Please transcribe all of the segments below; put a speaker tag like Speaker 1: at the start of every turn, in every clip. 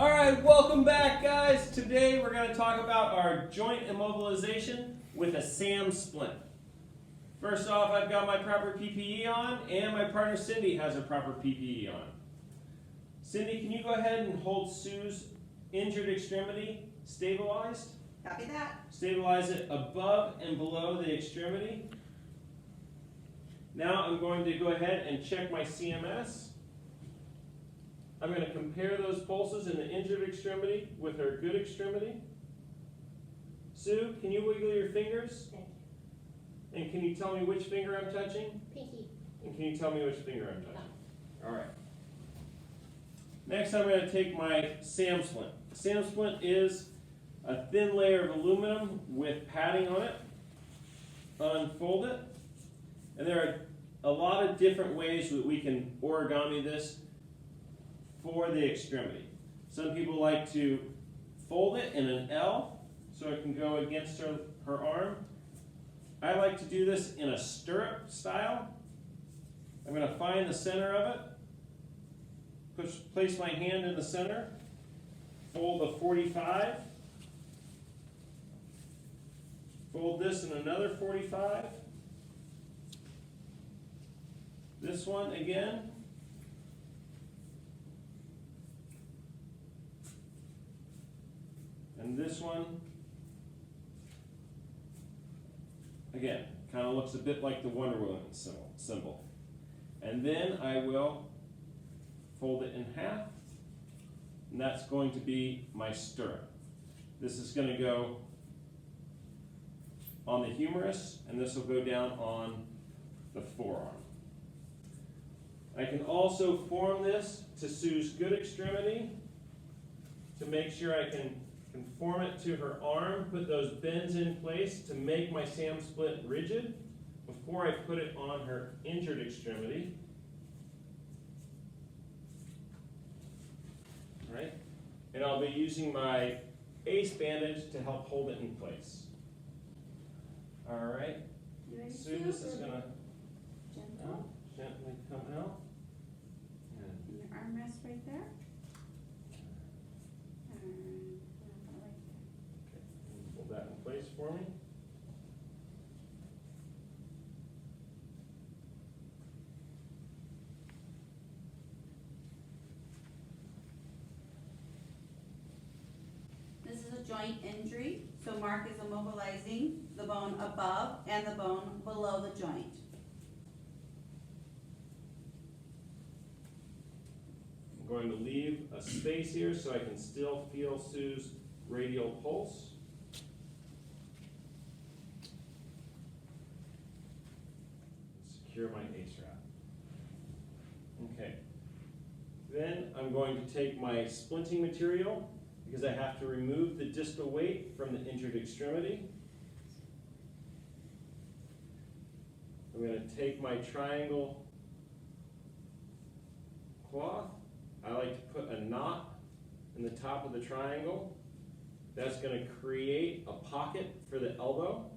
Speaker 1: All right, welcome back, guys. Today we're going to talk about our joint immobilization with a SAM splint. First off, I've got my proper PPE on, and my partner Cindy has her proper PPE on. Cindy, can you go ahead and hold Sue's injured extremity stabilized?
Speaker 2: Copy that.
Speaker 1: Stabilize it above and below the extremity. Now I'm going to go ahead and check my CMS. I'm going to compare those pulses in the injured extremity with her good extremity. Sue, can you wiggle your fingers?
Speaker 3: Thank you.
Speaker 1: And can you tell me which finger I'm touching?
Speaker 3: Pinky.
Speaker 1: And can you tell me which finger I'm touching? All right. Next, I'm going to take my SAM splint. SAM splint is a thin layer of aluminum with padding on it. Unfold it. And there are a lot of different ways that we can origami this for the extremity. Some people like to fold it in an L so it can go against her arm. I like to do this in a stirrup style. I'm going to find the center of it, place my hand in the center, fold a 45, fold this in another 45, this one again, and this one, again, kind of looks a bit like the Wonder Woman symbol. And then I will fold it in half, and that's going to be my stirrup. This is going to go on the humerus, and this will go down on the forearm. I can also form this to Sue's good extremity to make sure I can conform it to her arm, put those bends in place to make my SAM splint rigid before I put it on her injured extremity. All right? And I'll be using my ACE bandage to help hold it in place. All right?
Speaker 3: You ready,
Speaker 1: Sue,
Speaker 3: Sue?
Speaker 1: this is going to
Speaker 3: Gentle.
Speaker 1: gently come out.
Speaker 3: And your arm rests right there. And
Speaker 1: Hold that in place for me.
Speaker 2: This is a joint injury, so Mark is immobilizing the bone above and the bone below the joint.
Speaker 1: I'm going to leave a space here so I can still feel Sue's radial pulse. Secure my ACE wrap. Okay. Then I'm going to take my splinting material because I have to remove the distal weight from the injured extremity. I'm going to take my triangle cloth. I like to put a knot in the top of the triangle. That's going to create a pocket for the elbow.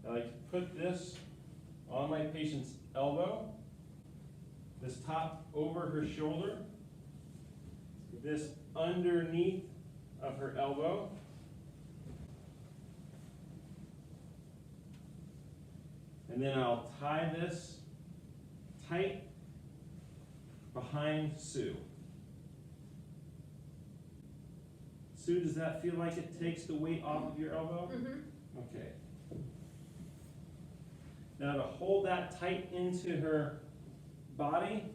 Speaker 1: I like to put this on my patient's elbow, this top over her shoulder, this underneath of her elbow. And then I'll tie this tight behind Sue. Sue, does that feel like it takes the weight off of your elbow?
Speaker 3: Mm-hmm.
Speaker 1: Okay. Now to hold that tight into her body,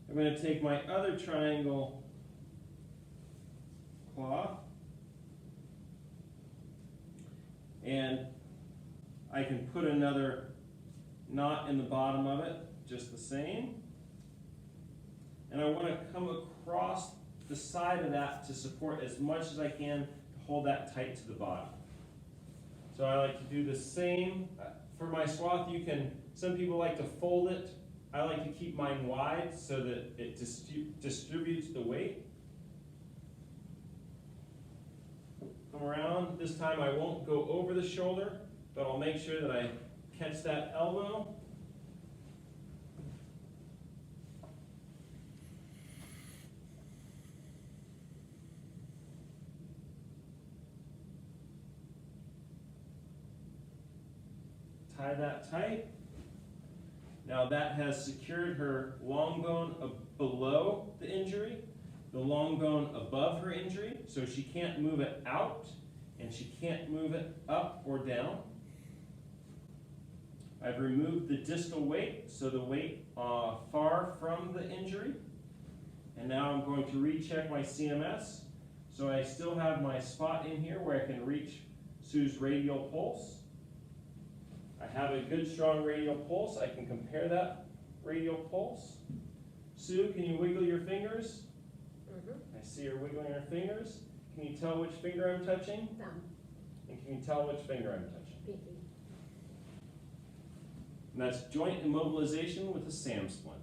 Speaker 1: I'm going to take my other triangle cloth and I can put another knot in the bottom of it, just the same. And I want to come across the side of that to support as much as I can to hold that tight to the body. So I like to do the same. For my swath, some people like to fold it. I like to keep mine wide so that it distributes the weight. Come around. This time I won't go over the shoulder, but I'll make sure that I catch that elbow tie that tight. Now that has secured her long bone below the injury, the long bone above her injury, so she can't move it out and she can't move it up or down. I've removed the distal weight, so the weight far from the injury. And now I'm going to recheck my CMS. So I still have my spot in here where I can reach Sue's radial pulse. I have a good strong radial pulse. I can compare that radial pulse. Sue, can you wiggle your fingers? I see her wiggling her fingers. Can you tell which finger I'm touching?
Speaker 3: Thumb.
Speaker 1: And can you tell which finger I'm touching?
Speaker 3: Pinky.
Speaker 1: And that's joint immobilization with a SAM splint.